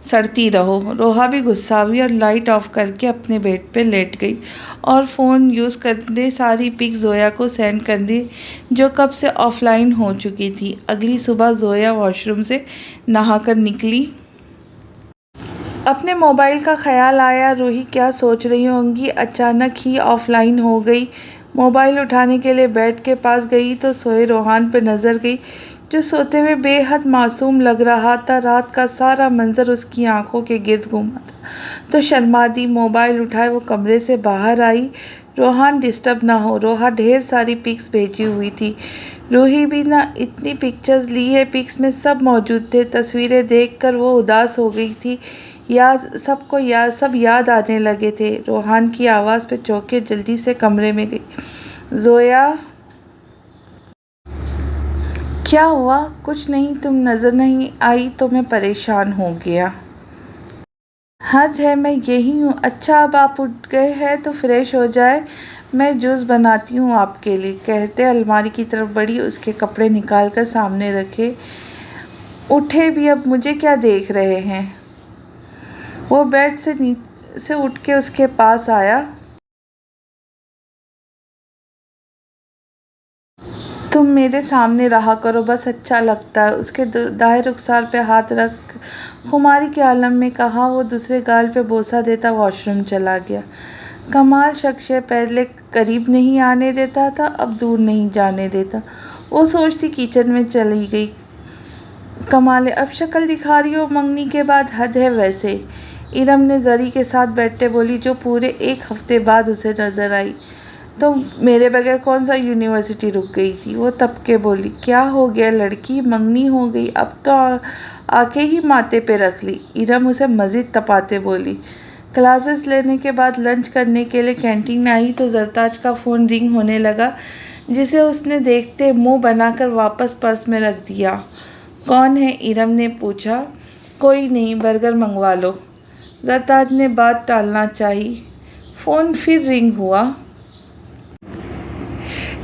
सड़ती रहो। रोहा भी गुस्सा हुई और लाइट ऑफ करके अपने बेड पे लेट गई और फ़ोन यूज़ करते सारी पिक जोया को सेंड कर दी, जो कब से ऑफलाइन हो चुकी थी। अगली सुबह जोया वॉशरूम से नहाकर निकली। अपने मोबाइल का ख्याल आया, रूही क्या सोच रही होंगी, अचानक ही ऑफलाइन हो गई। मोबाइल उठाने के लिए बेड के पास गई तो सोए रोहान पर नज़र गई, जो सोते हुए बेहद मासूम लग रहा था। रात का सारा मंजर उसकी आंखों के गिर्द घूमा था। तो शर्मा दी, मोबाइल उठाए वो कमरे से बाहर आई। रोहान डिस्टर्ब ना हो। रोहा ढेर सारी पिक्स भेजी हुई थी। रूही भी ना इतनी पिक्चर्स ली है, पिक्स में सब मौजूद थे। तस्वीरें देखकर वो उदास हो गई थी। सब याद आने लगे थे। रोहान की आवाज़ पे चौंके जल्दी से कमरे में गई। जोया, क्या हुआ? कुछ नहीं, तुम नज़र नहीं आई तो मैं परेशान हो गया। हद है, मैं यही हूँ। अच्छा अब आप उठ गए हैं तो फ्रेश हो जाए, मैं जूस बनाती हूँ आपके लिए, कहते अलमारी की तरफ बढ़ी, उसके कपड़े निकाल कर सामने रखे। उठे भी, अब मुझे क्या देख रहे हैं? वो बेड से उठ के उसके पास आया। तुम मेरे सामने रहा करो, बस अच्छा लगता है। उसके दाएं रुखसार पे हाथ रख खुमारी के आलम में कहा। वो दूसरे गाल पे बोसा देता वॉशरूम चला गया। कमाल शख्स है, पहले करीब नहीं आने देता था, अब दूर नहीं जाने देता। वो सोचती किचन में चली गई। कमाल है, अब शक्ल दिखा रही हो मंगनी के बाद, हद है वैसे। इरम ने जरी के साथ बैठते बोली, जो पूरे एक हफ्ते बाद उसे नजर आई। तो मेरे बगैर कौन सा यूनिवर्सिटी रुक गई थी? वो तब के बोली। क्या हो गया लड़की, मंगनी हो गई? अब तो आंखें ही माथे पे रख ली। इरम उसे मज़ीद तपाते बोली। क्लासेस लेने के बाद लंच करने के लिए कैंटीन आई तो जरताज का फ़ोन रिंग होने लगा, जिसे उसने देखते मुंह बनाकर वापस पर्स में रख दिया। कौन है? इरम ने पूछा। कोई नहीं, बर्गर मंगवा लो। जरताज ने बात टालना चाही। फ़ोन फिर रिंग हुआ।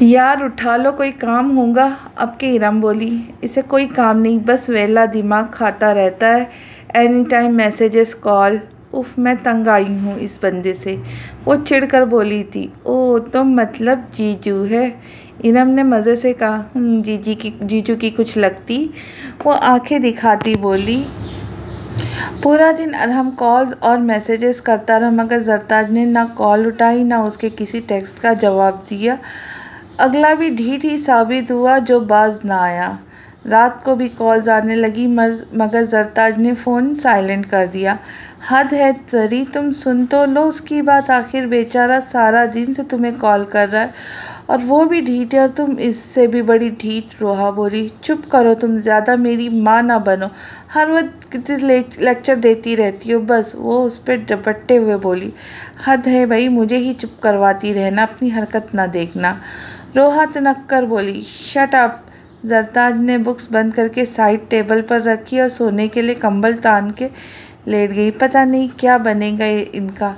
यार उठा लो, कोई काम होगा। अब के इरम बोली। इसे कोई काम नहीं, बस वेला दिमाग खाता रहता है। Any time messages, call. उफ, मैं तंग आई हूँ इस बंदे से। वो चिढ़कर बोली थी। ओह, तो मतलब जीजू है? इरम ने मज़े से कहा। जीजू की कुछ लगती। वो आंखें दिखाती बोली। पूरा दिन अरहम कॉल्स और मैसेजेस करता रहा, मगर जरताज ने ना कॉल उठाई ना उसके किसी टेक्स्ट का जवाब दिया। अगला भी ढीठ ही साबित हुआ जो बाज ना आया। रात को भी कॉल्स आने लगी, मगर जरताज ने फ़ोन साइलेंट कर दिया। हद है जरी, तुम सुन तो लो उसकी बात। आखिर बेचारा सारा दिन से तुम्हें कॉल कर रहा है, और वो भी ढीठ है, और तुम इससे भी बड़ी ढीठ। रोहा बोली। चुप करो, तुम ज़्यादा मेरी माँ ना बनो। हर वक्त लेक्चर देती रहती हो बस। वो उस पर डपटते हुए बोली। हद है भाई, मुझे ही चुप करवाती रहना, अपनी हरकत ना देखना। रोहा तनक कर बोली। Shut up. जरताज ने बुक्स बंद करके साइड टेबल पर रखी और सोने के लिए कंबल तान के लेट गई। पता नहीं क्या बनेगा इनका,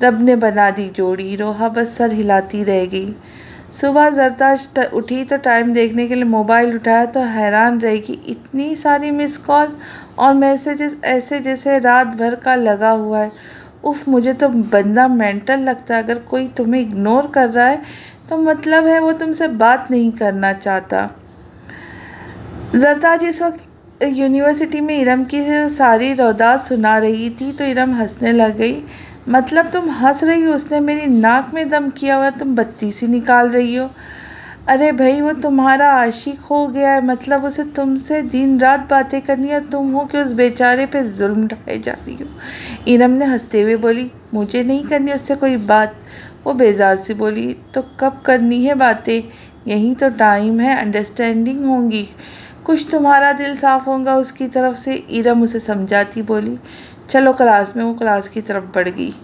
रब ने बना दी जोड़ी। रोहा बस सर हिलाती रह गई। सुबह जरताज उठी तो टाइम देखने के लिए मोबाइल उठाया तो हैरान रह गई। इतनी सारी मिस कॉल और मैसेजेस, ऐसे जैसे रात भर का लगा हुआ है। उफ, मुझे तो बंदा मेंटल लगता है। अगर कोई तुम्हें इग्नोर कर रहा है तो मतलब है वो तुमसे बात नहीं करना चाहता। जरताज इस वक्त यूनिवर्सिटी में इरम की सारी रौदात सुना रही थी तो इरम हंसने लग गई। मतलब तुम हंस रही हो? उसने मेरी नाक में दम किया हुआ, तुम बत्तीसी निकाल रही हो। अरे भाई, वो तुम्हारा आशिक हो गया है, मतलब उसे तुमसे दिन रात बातें करनी है, तुम हो कि उस बेचारे पे जुल्म ढाए जा रही हो। इरम ने हंसते हुए बोली। मुझे नहीं करनी उससे कोई बात। वो बेजार सी बोली। तो कब करनी है बातें? यही तो टाइम है, अंडरस्टैंडिंग होंगी, कुछ तुम्हारा दिल साफ होगा उसकी तरफ से। इरम उसे समझाती बोली। चलो क्लास में। वो क्लास की तरफ बढ़ गई।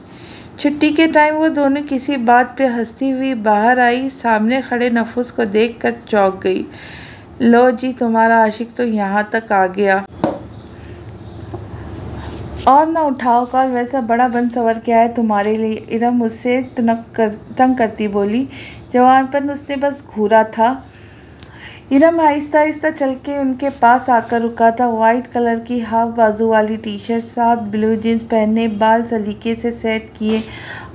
छुट्टी के टाइम वो दोनों किसी बात पे हंसती हुई बाहर आई। सामने खड़े नफूस को देखकर चौंक गई। लो जी, तुम्हारा आशिक तो यहाँ तक आ गया। और ना उठाओ कॉल, वैसा बड़ा बन सवर क्या है तुम्हारे लिए? इरम उससे तंग करती बोली। जवानपन उसने बस घूरा था। इरम आहिस्ता आहिस्ता चल के उनके पास आकर रुका था। वाइट कलर की हाफ बाजू वाली टी शर्ट, साथ ब्लू जीन्स पहने, बाल सलीके से सेट किए,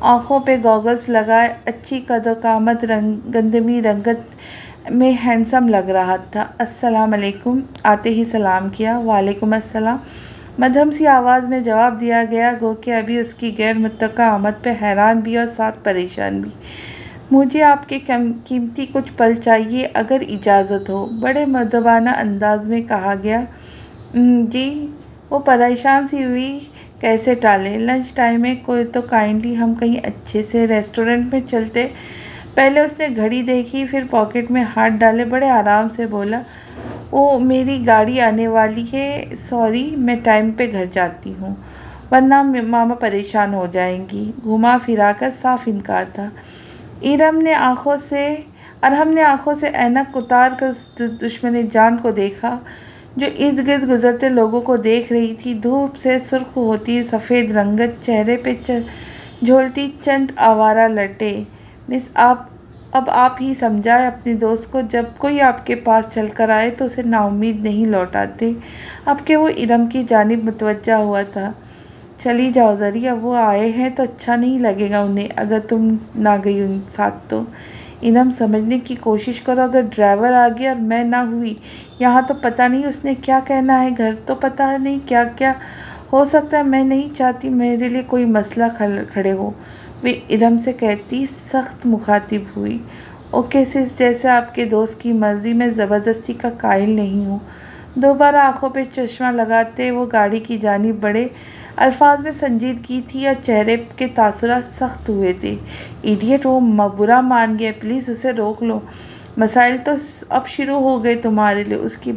आँखों पे गॉगल्स लगाए, अच्छी कदोकामत गंदमी रंगत में हैंडसम लग रहा था। अस्सलाम अलैकुम। आते ही सलाम किया। वालेकुम अस्सलाम। मध्यम सी आवाज़ में जवाब दिया गया, गो कि अभी उसकी गैर मुत्तका आमद पे हैरान भी और साथ परेशान भी। मुझे आपके कीमती कुछ पल चाहिए, अगर इजाज़त हो। बड़े मदबाना अंदाज में कहा गया। जी। वो परेशान सी हुई। कैसे टालें? लंच टाइम है, कोई तो काइंडली हम कहीं अच्छे से रेस्टोरेंट में चलते। पहले उसने घड़ी देखी, फिर पॉकेट में हाथ डाले बड़े आराम से बोला। ओ, मेरी गाड़ी आने वाली है, सॉरी, मैं टाइम पे घर जाती हूँ, वरना मामा परेशान हो जाएंगी। घुमा फिरा कर साफ इनकार था। इरम ने आंखों से ऐनक उतार कर उस दुश्मन जान को देखा जो इर्द गिर्द गुजरते लोगों को देख रही थी। धूप से सुर्ख होती सफ़ेद रंगत चेहरे पे झोलती चंद आवारा लटे। मिस, अब आप ही समझाए अपने दोस्त को, जब कोई आपके पास चल कर आए तो उसे नाउम्मीद नहीं लौटाते। अब के वो इरम की जानिब मुतवज्जा हुआ था। चली जाओ जरी, अब वो आए हैं तो अच्छा नहीं लगेगा उन्हें, अगर तुम ना गई उन साथ तो। इनम समझने की कोशिश करो, अगर ड्राइवर आ गया और मैं ना हुई यहाँ तो पता नहीं उसने क्या कहना है, घर तो पता नहीं क्या क्या हो सकता है। मैं नहीं चाहती मेरे लिए कोई मसला खड़े हो, वे इरम से कहती सख्त मुखातिब हुई। ओके सिस, जैसे आपके दोस्त की मर्ज़ी, मैं ज़बरदस्ती का कायल नहीं हूँ। दोबारा आंखों पे चश्मा लगाते वो गाड़ी की जानिब बढ़े। अल्फाज में संजीदगी थी और चेहरे के तासुरात सख्त हुए थे। इडियट, वो बुरा मान गया, प्लीज़ उसे रोक लो। मसाइल तो अब शुरू हो गए तुम्हारे लिए, उसकी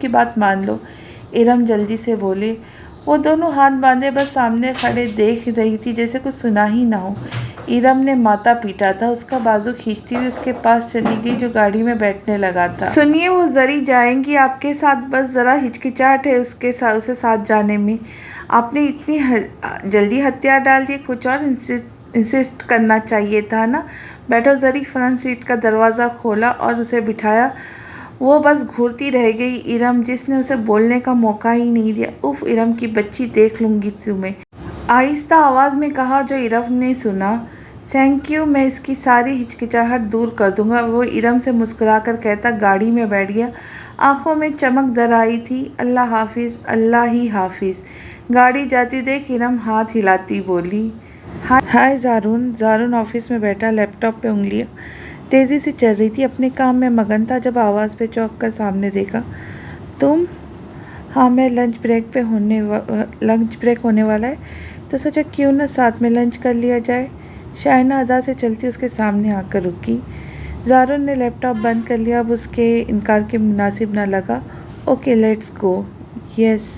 बात मान लो। इरम जल्दी से बोले। वो दोनों हाथ बांधे बस सामने खड़े देख रही थी, जैसे कुछ सुना ही ना हो। इरम ने माथा पीटा था, उसका बाजू खींचती हुई उसके पास चली गई जो गाड़ी में बैठने लगा था। सुनिए, वो जरी जाएंगी आपके साथ, बस ज़रा हिचकिचाहट है उसे साथ जाने में। आपने इतनी जल्दी हथियार डाल दिए, कुछ और इंसिस्ट करना चाहिए था ना। बैठो। जरी फ्रंट सीट का दरवाज़ा खोला और उसे बिठाया। वो बस घूरती रह गई इरम, जिसने उसे बोलने का मौका ही नहीं दिया। उफ इरम की बच्ची, देख लूँगी तुम्हें, आहिस्ता आवाज़ में कहा जो इरम ने सुना। थैंक यू, मैं इसकी सारी हिचकिचाहट दूर कर दूंगा, वो इरम से मुस्कुराकर कहता गाड़ी में बैठ गया। आंखों में चमक दर आई थी। अल्लाह हाफिज़, अल्लाह ही हाफिज़। गाड़ी जाती देख इरम हाथ हिलाती बोली, हाय ज़ारून। ज़ारून ऑफिस में बैठा, लैपटॉप पे उंगलियां तेज़ी से चल रही थी, अपने काम में मगन था। जब आवाज़ पे चौंक कर सामने देखा, तुम? हाँ, मैं लंच ब्रेक होने वाला है तो सोचा क्यों ना साथ में लंच कर लिया जाए। शाइना अदा से चलती उसके सामने आकर रुकी। ज़ारून ने लैपटॉप बंद कर लिया, अब उसके इनकार के मुनासिब न लगा। Okay let's go. यस,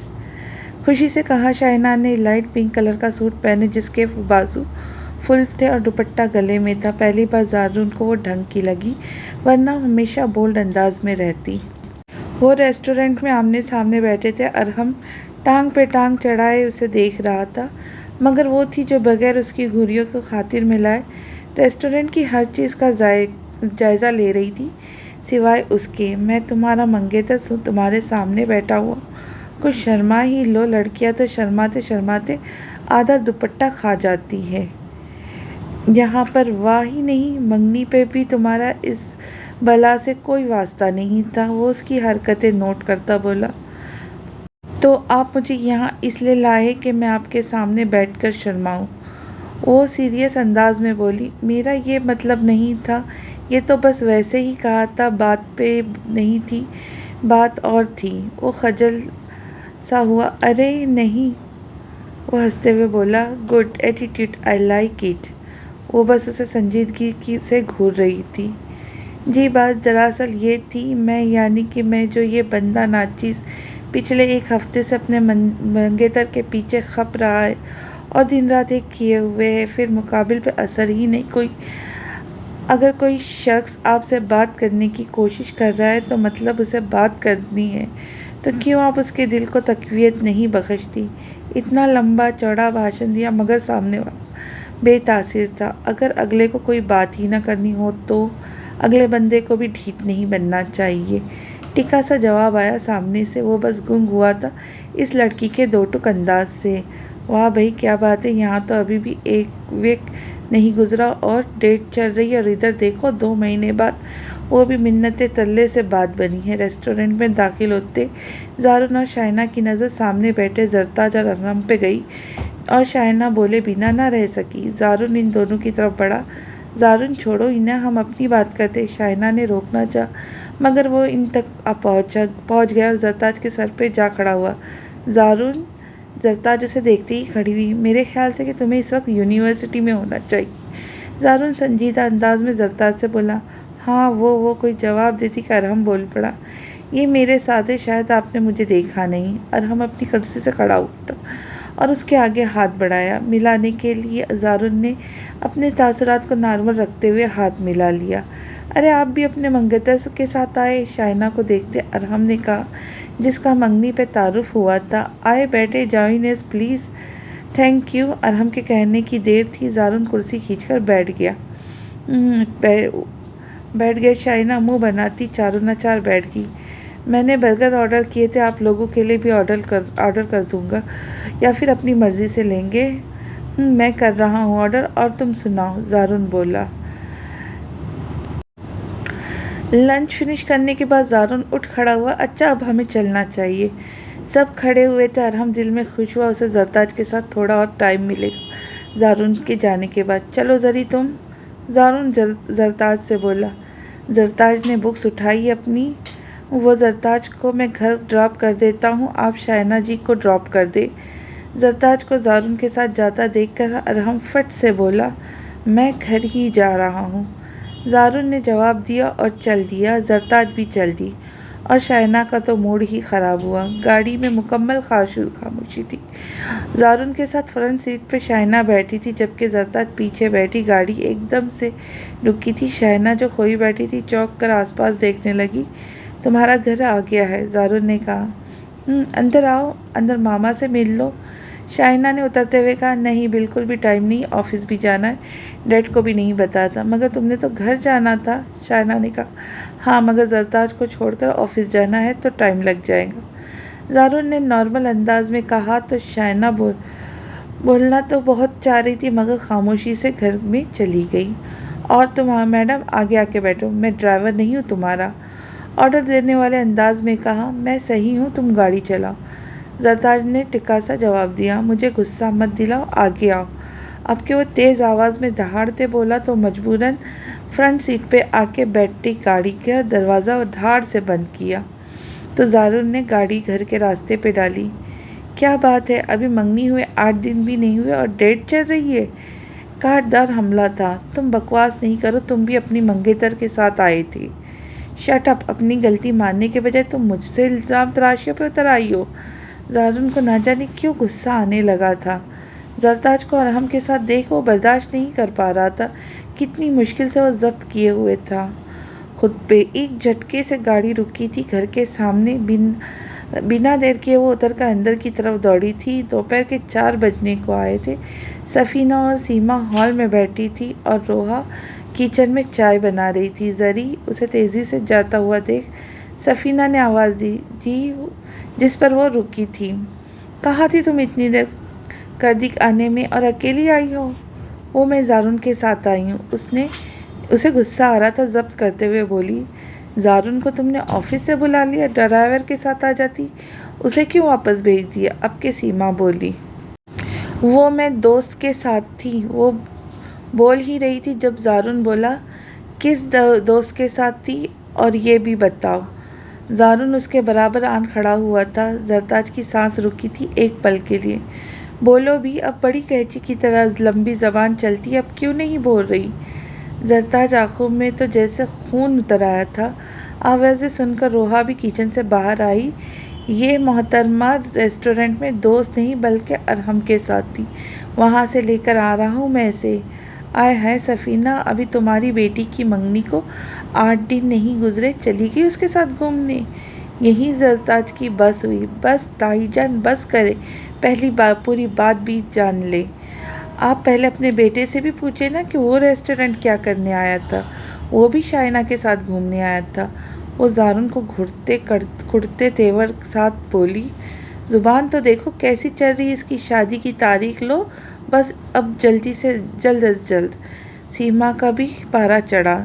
खुशी से कहा। शाइना ने लाइट पिंक कलर का सूट पहने जिसके बाजू फुल थे और दुपट्टा गले में था। पहली बार ज़ारून को वो ढंग की लगी, वरना हमेशा बोल्ड अंदाज में रहती। वो रेस्टोरेंट में आमने सामने बैठे थे। अरहम टांग पे टांग चढ़ाए उसे देख रहा था, मगर वो थी जो बगैर उसकी घुरियों को खातिर मिलाए रेस्टोरेंट की हर चीज़ का जायज़ा ले रही थी, सिवाय उसके। मैं तुम्हारा मंगेतर हूँ, तुम्हारे सामने बैठा हुआ, कुछ शर्मा ही लो। लड़कियाँ तो शर्माते शर्माते आधा दुपट्टा खा जाती है, यहाँ पर वाह ही नहीं। मंगनी पे भी तुम्हारा इस बला से कोई वास्ता नहीं था। वो उसकी हरकतें नोट करता बोला, तो आप मुझे यहाँ इसलिए लाए कि मैं आपके सामने बैठकर शर्माऊँ? वो सीरियस अंदाज में बोली, मेरा ये मतलब नहीं था, ये तो बस वैसे ही कहा था, बात पे नहीं थी, बात और थी। वो खजल सा हुआ। अरे नहीं, वो हंसते हुए बोला, good attitude, I like it. वो बस उसे संजीदगी से घूर रही थी। जी, बात दरअसल ये थी, यानी कि मैं जो ये बंदा नाचीज़ पिछले एक हफ्ते से अपने मंगेतर के पीछे खप रहा है और दिन रात एक किए हुए है, फिर मुकाबिल पे असर ही नहीं कोई। अगर कोई शख्स आपसे बात करने की कोशिश कर रहा है तो मतलब उसे बात करनी है, तो क्यों आप उसके दिल को तक़वियत नहीं बख्शती? इतना लंबा चौड़ा भाषण दिया, मगर सामने वाला बेतासीर था। अगर अगले को कोई बात ही ना करनी हो तो अगले बंदे को भी ढीठ नहीं बनना चाहिए। टिका सा जवाब आया सामने से। वो बस गुंग हुआ था इस लड़की के दो टुक अंदाज से। वाह भाई, क्या बात है, यहाँ तो अभी भी एक वीक नहीं गुजरा और डेट चल रही है, और इधर देखो 2 महीने बाद वो भी मिन्नते तरले से बात बनी है। रेस्टोरेंट में दाखिल होते ज़ारून और शाइना की नज़र सामने बैठे जरताज और अरहम पे गई, और शाइना बोले बिना ना रह सकी। ज़ारून इन दोनों की तरफ बढ़ा। ज़ारून छोड़ो इन्हें, हम अपनी बात करते। शाइना ने रोकना चाहा, मगर वो इन तक पहुँच गया और जरताज के सर पे जा खड़ा हुआ। ज़ारून, जरताज उसे देखते ही खड़ी हुई, मेरे ख्याल से कि तुम्हें इस वक्त यूनिवर्सिटी में होना चाहिए। ज़ारून संजीदा अंदाज में जरताज से बोला। हाँ, वो कोई जवाब देती कि अरहम बोल पड़ा, ये मेरे साथ है, शायद आपने मुझे देखा नहीं। अरहम अपनी कुर्सी से खड़ा हुआ और उसके आगे हाथ बढ़ाया मिलाने के लिए। ज़ारून ने अपने तासुरात को नॉर्मल रखते हुए हाथ मिला लिया। अरे आप भी अपने मंगेतर के साथ आए? शाइना को देखते अरहम ने कहा, जिसका मंगनी पे तारुफ हुआ था। आए बैठे, join us please. Thank you. Arham के कहने की देर थी, ज़ारून कुर्सी खींचकर बैठ गया। बैठ गए। शाइना मुंह बनाती चारों न चार बैठ गई। मैंने बर्गर ऑर्डर किए थे, आप लोगों के लिए भी ऑर्डर कर दूंगा, या फिर अपनी मर्ज़ी से लेंगे? मैं कर रहा हूँ ऑर्डर, और तुम सुनाओ, ज़ारून बोला। लंच फिनिश करने के बाद ज़ारुन उठ खड़ा हुआ। अच्छा, अब हमें चलना चाहिए। सब खड़े हुए थे और हम दिल में खुश हुआ उसे ज़रताज के साथ थोड़ा और टाइम मिलेगा ज़ारुन के जाने के बाद। चलो ज़री तुम, ज़ारुन ज़रताज से बोला। ज़रताज ने बुक्स उठाई अपनी। वो ज़रताज को मैं घर ड्रॉप कर देता हूँ, आप शायना जी को ड्रॉप कर दे। ज़रताज को ज़ारुन के साथ जाता देखकर अरहम फट से बोला, मैं घर ही जा रहा हूँ। ज़ारुन ने जवाब दिया और चल दिया। ज़रताज भी चल दी और शायना का तो मूड ही ख़राब हुआ। गाड़ी में मुकम्मल खामोशी थी। ज़ारुन के साथ फ्रंट सीट पे शायना बैठी थी जबकि ज़रताज पीछे बैठी। गाड़ी एकदम से रुकी थी। शायना जो खोई बैठी थी चौंक कर आसपास देखने लगी। तुम्हारा घर आ गया है, ज़ारुन ने कहा। अंदर आओ, अंदर मामा से मिल लो, शायना ने उतरते हुए कहा। नहीं, बिल्कुल भी टाइम नहीं, ऑफिस भी जाना है, डैड को भी नहीं बताया था। मगर तुमने तो घर जाना था, शायना ने कहा। हाँ, मगर ज़रताज को छोड़कर ऑफिस जाना है तो टाइम लग जाएगा, ज़ारुन ने नॉर्मल अंदाज में कहा। तो शायना बोलना तो बहुत चाह रही थी मगर खामोशी से घर में चली गई। और तुम मैडम आगे आके बैठो, मैं ड्राइवर नहीं हूँ तुम्हारा, ऑर्डर देने वाले अंदाज में कहा। मैं सही हूँ, तुम गाड़ी चलाओ, ज़रताज ने टिका सा जवाब दिया। मुझे गुस्सा मत दिलाओ, आगे आओ। अब के वो तेज़ आवाज़ में दहाड़ते बोला तो मजबूरन फ्रंट सीट पे आके बैठी। गाड़ी का दरवाज़ा और धाड़ से बंद किया तो ज़ारुन ने गाड़ी घर के रास्ते पे डाली। क्या बात है, अभी मंगनी हुए 8 दिन भी नहीं हुए और डेट चल रही है। काटदार हमला था। तुम बकवास नहीं करो, तुम भी अपनी मंगेतर के साथ आए थे। शट अप, अपनी गलती मानने के बजाय तुम मुझसे इल्ज़ाम तराशियों पे उतर आई हो। ज़ारुन को ना जाने क्यों गुस्सा आने लगा था। ज़रताज को अरहम के साथ देख वो बर्दाश्त नहीं कर पा रहा था। कितनी मुश्किल से वो जब्त किए हुए था खुद पे। एक झटके से गाड़ी रुकी थी घर के सामने। बिना देर किए वो उतरकर अंदर की तरफ दौड़ी थी। दोपहर के 4 बजने को आए थे। सफ़ीना और सीमा हॉल में बैठी थी और रोहा किचन में चाय बना रही थी। ज़री उसे तेज़ी से जाता हुआ देख सफ़ीना ने आवाज़ दी, जी, जिस पर वो रुकी थी। कहाँ थी तुम इतनी देर कर दी आने में और अकेली आई हो। वो मैं ज़ारुन के साथ आई हूँ, उसे गुस्सा आ रहा था। जब्त करते हुए बोली, ज़ारुन को तुमने ऑफिस से बुला लिया, ड्राइवर के साथ आ जाती, उसे क्यों वापस भेज दिया। अब के सीमा बोली। वो मैं दोस्त के साथ थी। वो बोल ही रही थी जब ज़ारुन बोला, किस दोस्त के साथ थी और ये भी बताओ। ज़ारुन उसके बराबर आन खड़ा हुआ था। ज़रताज की सांस रुकी थी एक पल के लिए। बोलो भी, अब बड़ी कैंची की तरह लंबी ज़बान चलती, अब क्यों नहीं बोल रही। ज़रताज आंखों में तो जैसे खून उतर आया था। आवाज़ें सुनकर रोहा भी किचन से बाहर आई। ये मोहतरमा रेस्टोरेंट में दोस्त नहीं बल्कि अरहम के साथ थी। वहाँ से लेकर आ रहा हूँ मैं इसे। आय हाय सफ़ीना, अभी तुम्हारी बेटी की मंगनी को 8 दिन नहीं गुजरे, चली गई उसके साथ घूमने। यही ज़रताज की बस हुई। बस ताईजान, बस करे, पहली बार पूरी बात भी जान ले। आप पहले अपने बेटे से भी पूछे ना कि वो रेस्टोरेंट क्या करने आया था। वो भी शायना के साथ घूमने आया था। वो ज़ारुन को घुटते तेवर साथ बोली, ज़ुबान तो देखो कैसी चल रही है इसकी। शादी की तारीख लो बस, अब जल्दी से जल्द अज जल्द। सीमा का भी पारा चढ़ा।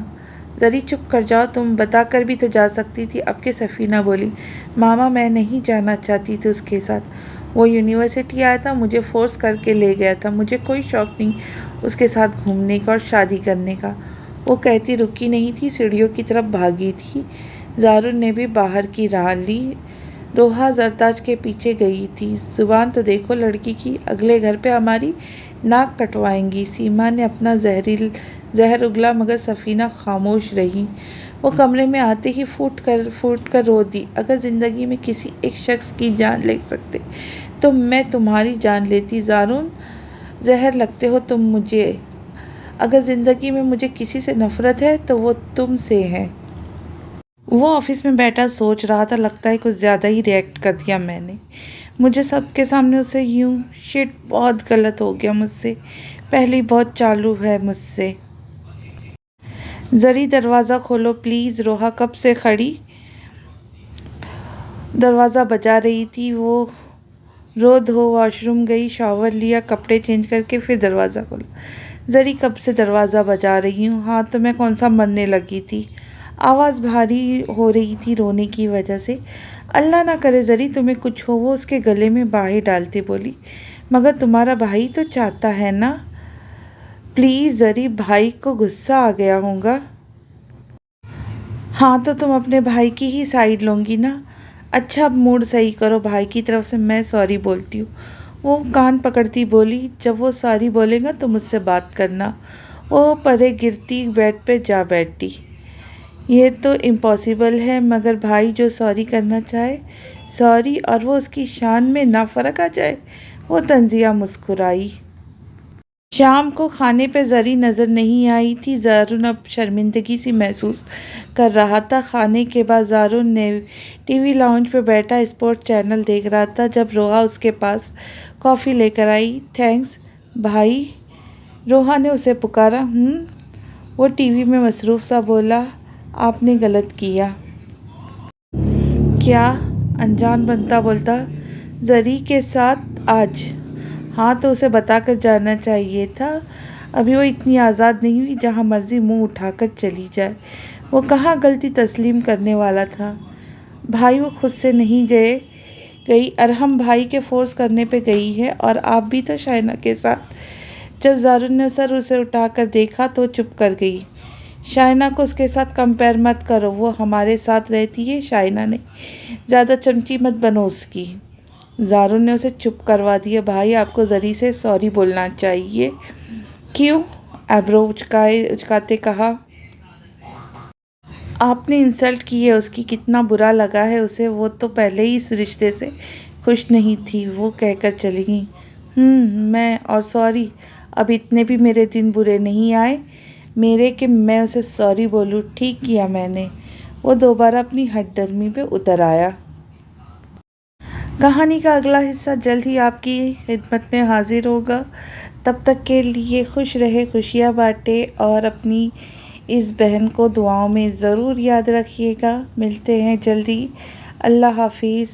ज़री चुप कर जाओ, तुम बता कर भी तो जा सकती थी। अब के सफ़ीना बोली, मामा मैं नहीं जाना चाहती थी उसके साथ। वो यूनिवर्सिटी आया था, मुझे फ़ोर्स करके ले गया था। मुझे कोई शौक़ नहीं उसके साथ घूमने का और शादी करने का। वो कहती रुकी नहीं थी, सीढ़ियों की तरफ भागी थी। ज़ारुन ने भी बाहर की राह ली। रोहा ज़रताज के पीछे गई थी। ज़ुबान तो देखो लड़की की, अगले घर पे हमारी नाक कटवाएंगी। सीमा ने अपना जहर उगला मगर सफ़ीना खामोश रही। वो कमरे में आते ही फूट कर रो दी। अगर ज़िंदगी में किसी एक शख्स की जान ले सकते तो मैं तुम्हारी जान लेती ज़ारुन। जहर लगते हो तुम मुझे। अगर ज़िंदगी में मुझे किसी से नफ़रत है तो वो तुम से है। वो ऑफिस में बैठा सोच रहा था, लगता है कुछ ज़्यादा ही रिएक्ट कर दिया मैंने। मुझे सबके सामने उसे यूं, शिट, बहुत गलत हो गया मुझसे। पहले ही बहुत चालू है मुझसे। ज़री दरवाज़ा खोलो प्लीज़। रोहा कब से खड़ी दरवाज़ा बजा रही थी। वो रो धो वॉशरूम गई, शावर लिया, कपड़े चेंज करके फिर दरवाज़ा खोला। ज़री कब से दरवाज़ा बजा रही हूँ। हाँ तो मैं कौन सा मरने लगी थी। आवाज़ भारी हो रही थी रोने की वजह से। अल्लाह ना करे ज़री तुम्हें कुछ हो, वो उसके गले में बाहें डालती बोली। मगर तुम्हारा भाई तो चाहता है ना? प्लीज़ ज़री, भाई को गुस्सा आ गया होगा। हाँ तो तुम अपने भाई की ही साइड लोगी ना? अच्छा अब मूड सही करो, भाई की तरफ से मैं सॉरी बोलती हूँ। वो कान पकड़ती बोली, जब वो सॉरी बोलेगा तो मुझसे बात करना। वो परे गिरती बेड पे जा बैठी। ये तो इम्पॉसिबल है, मगर भाई जो सॉरी करना चाहे सॉरी, और वो उसकी शान में ना फ़र्क आ जाए। वो तंजिया मुस्कुराई। शाम को खाने पे ज़री नज़र नहीं आई थी। ज़ारुन अब शर्मिंदगी सी महसूस कर रहा था। खाने के बाद ज़ारुन ने टीवी लाउंज पे बैठा स्पोर्ट चैनल देख रहा था जब रोहा उसके पास कॉफ़ी लेकर आई। थैंक्स भाई, रोहा ने उसे पुकारा। वो टीवी में मसरूफ़ सा बोला, आपने गलत किया। क्या? अनजान बनता बोलता, ज़री के साथ आज? हाँ तो उसे बताकर जाना चाहिए था। अभी वो इतनी आज़ाद नहीं हुई जहाँ मर्जी मुंह उठाकर चली जाए। वो कहाँ गलती तस्लीम करने वाला था। भाई वो खुद से नहीं गई, अरहम भाई के फोर्स करने पे गई है। और आप भी तो शाइना के साथ। जब ज़ारुन ने सर उसे उठाकर देखा तो चुप कर गई। शाइना को उसके साथ कंपेयर मत करो, वो हमारे साथ रहती है, शाइना नहीं। ज़्यादा चमची मत बनो उसकी। ज़ारुन ने उसे चुप करवा दिया। भाई आपको ज़री से सॉरी बोलना चाहिए। क्यों? एब्रो उचकाते कहा। आपने इंसल्ट की है उसकी, कितना बुरा लगा है उसे। वो तो पहले ही इस रिश्ते से खुश नहीं थी, वो कहकर चली गई। मैं और सॉरी, अब इतने भी मेरे दिन बुरे नहीं आए मेरे कि मैं उसे सॉरी बोलूँ। ठीक किया मैंने। वो दोबारा अपनी हठधर्मी पे उतर आया। कहानी का अगला हिस्सा जल्द ही आपकी खिदमत में हाजिर होगा। तब तक के लिए खुश रहे, खुशियाँ बांटे और अपनी इस बहन को दुआओं में ज़रूर याद रखिएगा। मिलते हैं जल्दी। अल्लाह हाफिज़।